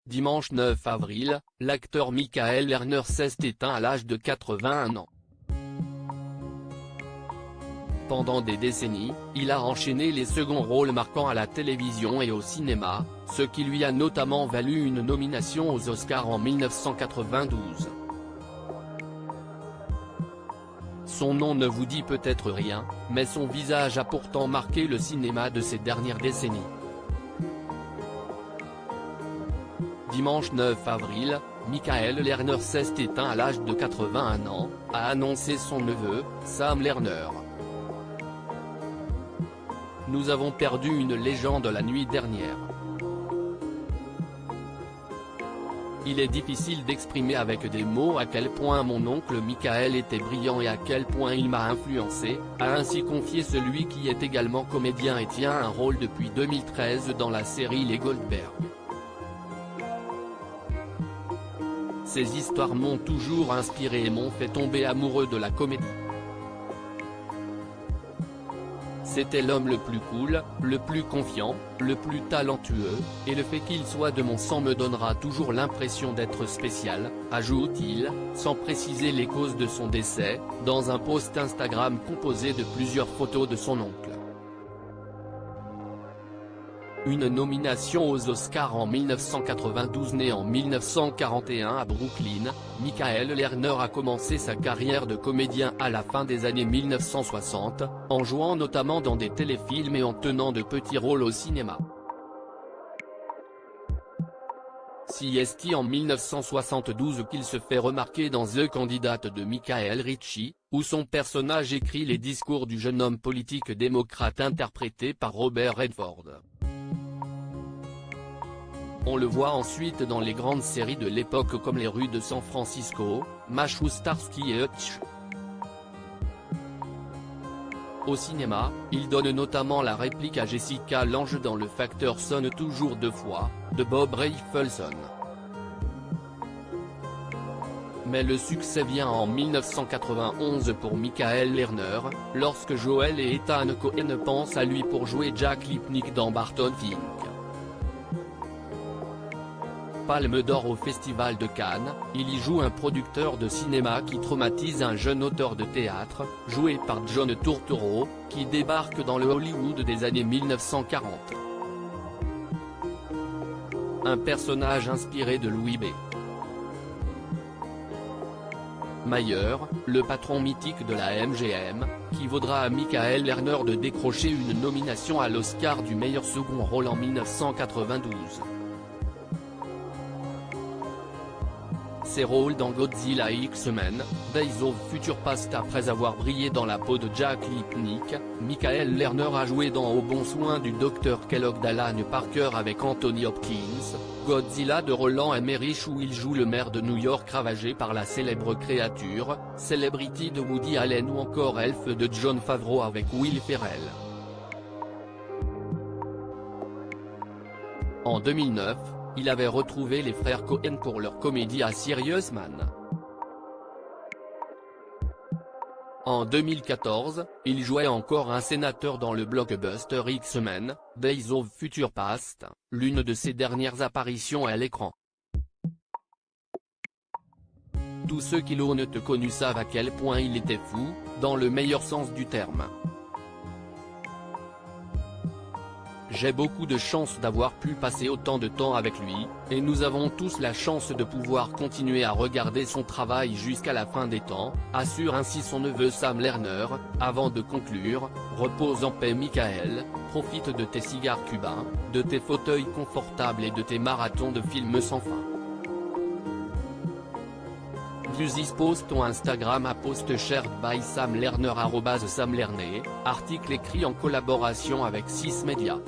Dimanche 9 avril, l'acteur Michael Lerner s'est éteint à l'âge de 81 ans. Pendant des décennies, il a enchaîné les seconds rôles marquants à la télévision et au cinéma, ce qui lui a notamment valu une nomination aux Oscars en 1992. Son nom ne vous dit peut-être rien, mais son visage a pourtant marqué le cinéma de ces dernières décennies. Dimanche 9 avril, Michael Lerner s'est éteint à l'âge de 81 ans, a annoncé son neveu, Sam Lerner. Nous avons perdu une légende la nuit dernière. Il est difficile d'exprimer avec des mots à quel point mon oncle Michael était brillant et à quel point il m'a influencé, a ainsi confié celui qui est également comédien et tient un rôle depuis 2013 dans la série Les Goldberg. Ces histoires m'ont toujours inspiré et m'ont fait tomber amoureux de la comédie. C'était l'homme le plus cool, le plus confiant, le plus talentueux, et le fait qu'il soit de mon sang me donnera toujours l'impression d'être spécial, ajoute-t-il, sans préciser les causes de son décès, dans un post Instagram composé de plusieurs photos de son oncle. Une nomination aux Oscars en 1992. Né en 1941 à Brooklyn, Michael Lerner a commencé sa carrière de comédien à la fin des années 1960, en jouant notamment dans des téléfilms et en tenant de petits rôles au cinéma. C'est en 1972 qu'il se fait remarquer dans The Candidate de Michael Ritchie, où son personnage écrit les discours du jeune homme politique démocrate interprété par Robert Redford. On le voit ensuite dans les grandes séries de l'époque comme Les Rues de San Francisco, MASH ou Starsky et Hutch. Au cinéma, il donne notamment la réplique à Jessica Lange dans Le facteur sonne toujours deux fois, de Bob Rafelson. Mais le succès vient en 1991 pour Michael Lerner, lorsque Joel et Ethan Coen pensent à lui pour jouer Jack Lipnick dans Barton Fink. Palme d'or au Festival de Cannes, il y joue un producteur de cinéma qui traumatise un jeune auteur de théâtre, joué par John Turturro, qui débarque dans le Hollywood des années 1940. Un personnage inspiré de Louis B. Mayer, le patron mythique de la MGM, qui vaudra à Michael Lerner de décrocher une nomination à l'Oscar du meilleur second rôle en 1992. Ses rôles dans Godzilla et X-Men, Days of Future Past. Après avoir brillé dans la peau de Jack Lipnick, Michael Lerner a joué dans Au bon soin du Dr Kellogg d'Alan Parker avec Anthony Hopkins, Godzilla de Roland Emmerich où il joue le maire de New York ravagé par la célèbre créature, Celebrity de Woody Allen ou encore Elf de Jon Favreau avec Will Ferrell. En 2009, il avait retrouvé les frères Coen pour leur comédie à Serious Man. En 2014, il jouait encore un sénateur dans le blockbuster X-Men, Days of Future Past, l'une de ses dernières apparitions à l'écran. Tous ceux qui l'ont connu savent à quel point il était fou, dans le meilleur sens du terme. J'ai beaucoup de chance d'avoir pu passer autant de temps avec lui, et nous avons tous la chance de pouvoir continuer à regarder son travail jusqu'à la fin des temps, assure ainsi son neveu Sam Lerner, avant de conclure, repose en paix Michael, profite de tes cigares cubains, de tes fauteuils confortables et de tes marathons de films sans fin. View this post on Instagram à post shared by Sam Lerner @SamLerner, article écrit en collaboration avec 6 Media.